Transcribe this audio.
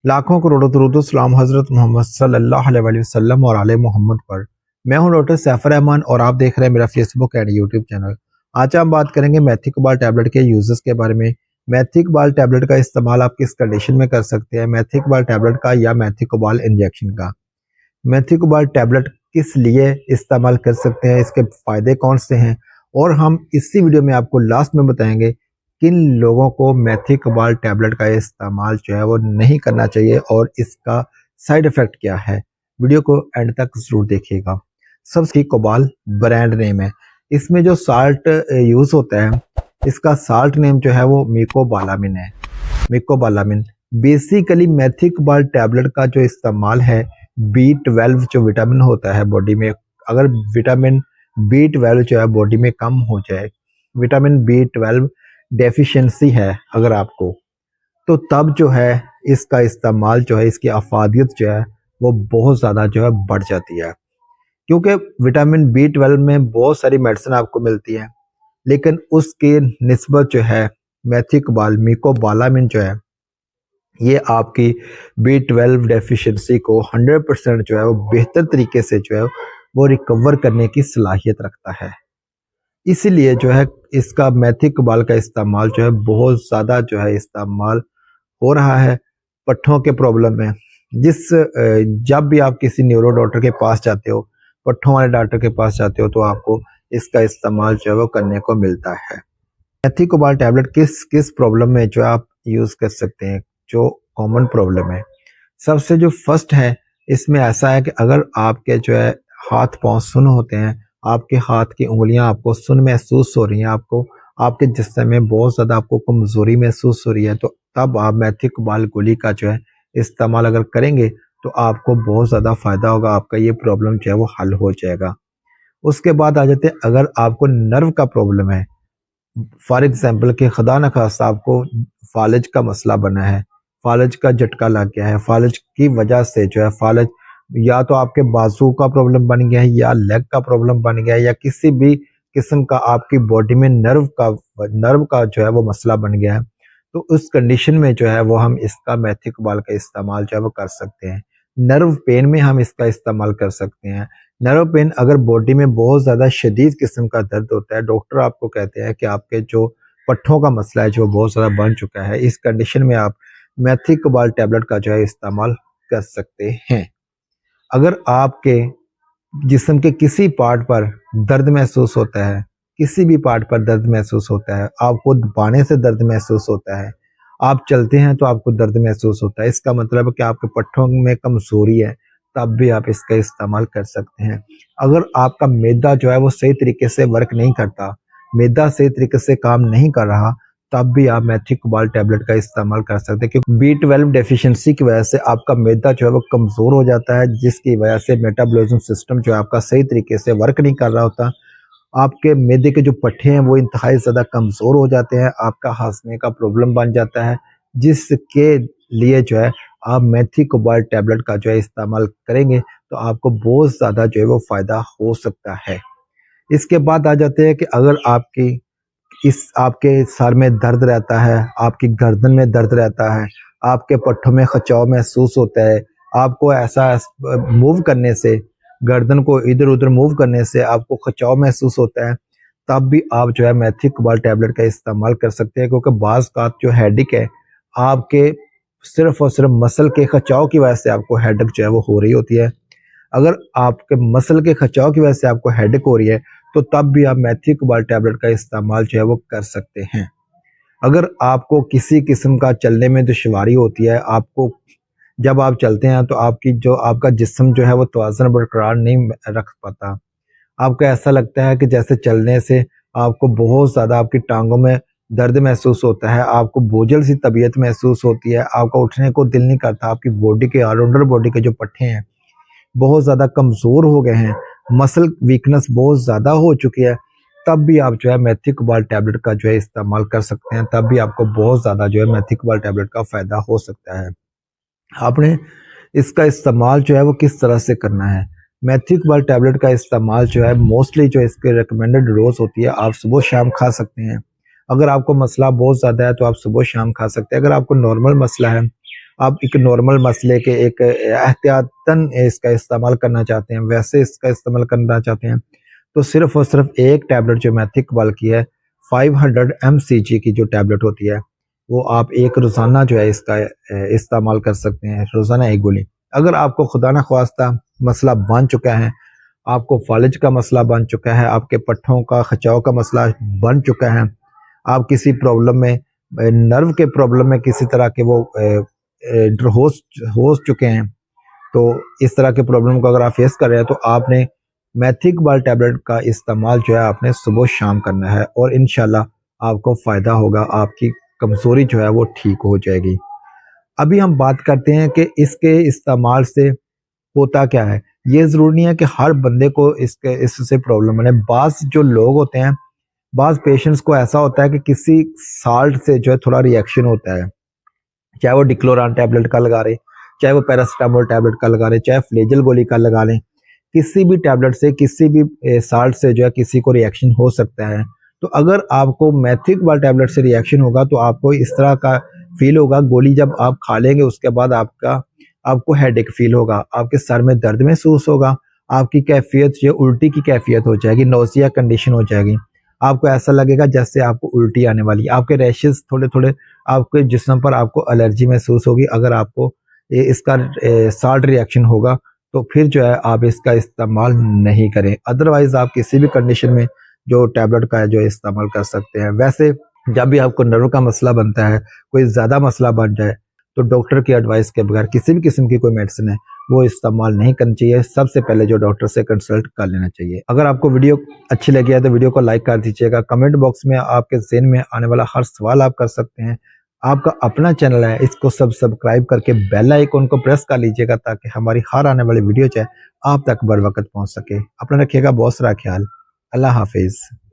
लाखों करोड़ों दरूद सलाम हज़रत मोहम्मद सल्लल्लाहु अलैहि वसल्लम और आले मोहम्मद पर। मैं हूं डॉक्टर सैफर रहमान और आप देख रहे हैं मेरा फेसबुक एंड यूट्यूब चैनल। आज हम बात करेंगे मेथिकबाल टैबलेट के यूजेस के बारे में। मेथिकबाल टैबलेट का इस्तेमाल आप किस कंडीशन में कर सकते हैं, मेथिकबाल टैबलेट का या मेथिकबाल इंजेक्शन का। मेथिकबाल टैबलेट किस लिए इस्तेमाल कर सकते हैं, इसके फ़ायदे कौन से हैं, और हम इसी वीडियो में आपको लास्ट में बताएंगे किन लोगों को मेथिकबाल टैबलेट का इस्तेमाल जो है वो नहीं करना चाहिए और इसका साइड इफ़ेक्ट क्या है। वीडियो को एंड तक ज़रूर देखिएगा। सबसे कोबाल ब्रांड नेम है। इसमें जो साल्ट यूज़ होता है, इसका साल्ट नेम जो है वो मिकोबालामिन है। मिकोबालामिन बेसिकली मेथिकबाल टैबलेट का जो इस्तेमाल है, B12 जो विटामिन होता है बॉडी में, अगर विटामिन B12 जो है बॉडी में कम हो जाए, विटामिन B12 डेफिशिएंसी है अगर आपको, तो तब जो है इसका इस्तेमाल जो है, इसकी अफादियत जो है वो बहुत ज़्यादा जो है बढ़ जाती है। क्योंकि विटामिन B12 में बहुत सारी मेडिसिन आपको मिलती है, लेकिन उसके निस्बत जो है मेथिकबाल मिकोबालामिन जो है, ये आपकी B12 डेफिशिएंसी को 100% जो है वो बेहतर तरीके से जो है वो रिकवर करने की सलाहियत रखता है। इसीलिए जो है इसका मेथिकबाल का इस्तेमाल जो है बहुत ज़्यादा जो है इस्तेमाल हो रहा है पट्ठों के प्रॉब्लम में। जब भी आप किसी न्यूरो डॉक्टर के पास जाते हो, पट्ठों वाले डॉक्टर के पास जाते हो, तो आपको इसका इस्तेमाल जो है वो करने को मिलता है। मेथिकबाल टैबलेट किस किस प्रॉब्लम में जो आप यूज़ कर सकते हैं, जो कॉमन प्रॉब्लम है। सबसे जो फर्स्ट है, इसमें ऐसा है कि अगर आपके जो है हाथ पांव सुन्न होते हैं, आपके हाथ की उंगलियां आपको सुन्न महसूस हो रही हैं, आपको आपके जिस्म में बहुत ज़्यादा आपको कमज़ोरी महसूस हो रही है, तो तब आप मेथिकबाल गोली का जो है इस्तेमाल अगर करेंगे तो आपको बहुत ज़्यादा फ़ायदा होगा, आपका ये प्रॉब्लम जो है वो हल हो जाएगा। उसके बाद आ जाते हैं, अगर आपको नर्व का प्रॉब्लम है, फॉर एग्जाम्पल कि खुदा न खास्ता आपको फालज का मसला बना है, फालज का झटका लग गया है, फालज की वजह से जो है फालज या तो आपके बाजू का प्रॉब्लम बन गया है या लेग का प्रॉब्लम बन गया है या किसी भी किस्म का आपकी बॉडी में नर्व का जो है वो मसला बन गया है, तो उस कंडीशन में जो है वो हम इसका मेथिकबाल का इस्तेमाल जो है वो कर सकते हैं। नर्व पेन में हम इसका इस्तेमाल कर सकते हैं। नर्व पेन अगर बॉडी में बहुत ज़्यादा शदीद किस्म का दर्द होता है, डॉक्टर आपको कहते हैं कि आपके जो पट्ठों का मसला है जो बहुत ज़्यादा बढ़ चुका है, इस कंडीशन में आप मेथिकबाल टैबलेट का जो है इस्तेमाल कर सकते हैं। अगर आपके जिस्म के किसी पार्ट पर दर्द महसूस होता है, किसी भी पार्ट पर दर्द महसूस होता है, आपको दबाने से दर्द महसूस होता है, आप चलते हैं तो आपको दर्द महसूस होता है, इसका मतलब है कि आपके पट्ठों में कमजोरी है, तब भी आप इसका इस्तेमाल कर सकते हैं। अगर आपका मैदा जो है वो सही तरीके से वर्क नहीं करता, मैदा सही तरीके से काम नहीं कर रहा, तब भी आप मेथिकबाल टैबलेट का इस्तेमाल कर सकते हैं, क्योंकि B12 डेफिशिएंसी की वजह से आपका मैदा जो है वो कमज़ोर हो जाता है, जिसकी वजह से मेटाबॉलिज्म सिस्टम जो है आपका सही तरीके से वर्क नहीं कर रहा होता। आपके मैदे के जो पट्टे हैं वो इंतहाई ज़्यादा कमज़ोर हो जाते हैं, आपका हाजमे का प्रॉब्लम बन जाता है, जिसके लिए जो है आप मेथिकबाल टैबलेट का जो है इस्तेमाल करेंगे तो आपको बहुत ज़्यादा जो है वो फ़ायदा हो सकता है। इसके बाद आ जाते हैं कि अगर आपके सर में दर्द रहता है, आपकी गर्दन में दर्द रहता है, आपके पट्टों में खिंचाव महसूस होता है, आपको ऐसा मूव करने से, गर्दन को इधर उधर मूव करने से आपको खिंचाव महसूस होता है, तब भी आप जो है मेथिकबाल टैबलेट का इस्तेमाल कर सकते हैं, क्योंकि बाज़ का जो हेडेक है, आपके सिर्फ और सिर्फ मसल के खिंचाव की वजह से आपको हेडेक जो है वो हो रही होती है। अगर आपके मसल के खिंचाव की वजह से आपको हेडेक हो रही है, तो तब भी आप मेथिकबाल टैबलेट का इस्तेमाल जो है वो कर सकते हैं। अगर आपको किसी किस्म का चलने में दुश्वारी होती है, आपको जब आप चलते हैं तो आपका जिस्म जो है वो तवाज़ुन बरकरार नहीं रख पाता, आपको ऐसा लगता है कि जैसे चलने से आपको बहुत ज़्यादा आपकी टांगों में दर्द महसूस होता है, आपको बोझल सी तबीयत महसूस होती है, आपका उठने को दिल नहीं करता, आपकी बॉडी के ऑलराउंडर बॉडी के जो पट्टे हैं बहुत ज़्यादा कमज़ोर हो गए हैं, मसल वीकनेस बहुत ज़्यादा हो चुकी है, तब भी आप जो है मेथिकबाल टैबलेट का जो है इस्तेमाल कर सकते हैं, तब भी आपको बहुत ज़्यादा जो है मेथिकबाल टैबलेट का फ़ायदा हो सकता है। आपने इसका इस्तेमाल जो है वो किस तरह से करना है। मेथिकबाल टैबलेट का इस्तेमाल जो है मोस्टली जो इसके रिकमेंडेड डोज होती है, आप सुबह शाम खा सकते हैं। अगर आपको मसला बहुत ज़्यादा है तो आप सुबह शाम खा सकते हैं। अगर आपको नॉर्मल मसला है, आप एक नॉर्मल मसले के एक एहतियातन इसका इस्तेमाल करना चाहते हैं, वैसे इसका इस्तेमाल करना चाहते हैं, तो सिर्फ और सिर्फ एक टैबलेट जो मैथिकबाल की है 500 mcg की जो टैबलेट होती है, वो आप एक रोज़ाना जो है इसका इस्तेमाल कर सकते हैं, रोज़ाना एक गोली। अगर आपको खुदा न ख्वास्ता मसला बन चुका है, आपको फालिज का मसला बन चुका है, आपके पट्ठों का खिंचाव का मसला बन चुका है, आप किसी प्रॉब्लम में नर्व के प्रॉब्लम में किसी तरह के वो हो चुके हैं, तो इस तरह के प्रॉब्लम को अगर आप फेस कर रहे हैं तो आपने मैथिकबाल टैबलेट का इस्तेमाल जो है आपने सुबह शाम करना है और इंशाल्लाह आपको फ़ायदा होगा, आपकी कमज़ोरी जो है वो ठीक हो जाएगी। अभी हम बात करते हैं कि इसके इस्तेमाल से होता क्या है। ये ज़रूरी नहीं है कि हर बंदे को इससे प्रॉब्लम बने। बाज़ जो लोग होते हैं, बाज़ पेशेंट्स को ऐसा होता है कि किसी साल्ट से जो है थोड़ा रिएक्शन होता है, चाहे वो डिक्लोरान टैबलेट का लगा रहे, चाहे वो पैरासिटामोल टैबलेट का लगा रहे, चाहे फ्लेजल गोली का लगा लें, किसी भी टैबलेट से, किसी भी साल्ट से जो है किसी को रिएक्शन हो सकता है। तो अगर आपको मैथिकबाल टैबलेट से रिएक्शन होगा तो आपको इस तरह का फील होगा, गोली जब आप खा लेंगे उसके बाद आपको हेडेक फील होगा, आपके सर में दर्द महसूस होगा, आपकी कैफियत जो उल्टी की कैफियत हो जाएगी, नोज़िया कंडीशन हो जाएगी, आपको ऐसा लगेगा जैसे आपको उल्टी आने वाली है, आपके रैशेस थोड़े थोड़े आपके जिस्म पर आपको एलर्जी महसूस होगी। अगर आपको इसका साल्ट रिएक्शन होगा तो फिर जो है आप इसका इस्तेमाल नहीं करें। अदरवाइज आप किसी भी कंडीशन में जो टैबलेट का है जो इस्तेमाल कर सकते हैं। वैसे जब भी आपको नर्व का मसला बनता है, कोई ज़्यादा मसला बन जाए, तो डॉक्टर की एडवाइस के बगैर किसी भी किस्म की कोई मेडिसिन है वो इस्तेमाल नहीं करनी चाहिए। सबसे पहले जो डॉक्टर से कंसल्ट कर लेना चाहिए। अगर आपको वीडियो अच्छी लगी है तो वीडियो को लाइक कर दीजिएगा। कमेंट बॉक्स में आपके ज़हन में आने वाला हर सवाल आप कर सकते हैं। आपका अपना चैनल है, इसको सब्सक्राइब करके बेल आइकन को प्रेस कर लीजिएगा ताकि हमारी हर आने वाली वीडियो जो है आप तक बर वक्त पहुंच सके। अपना रखिएगा बहुत सारा ख्याल। अल्लाह हाफिज़।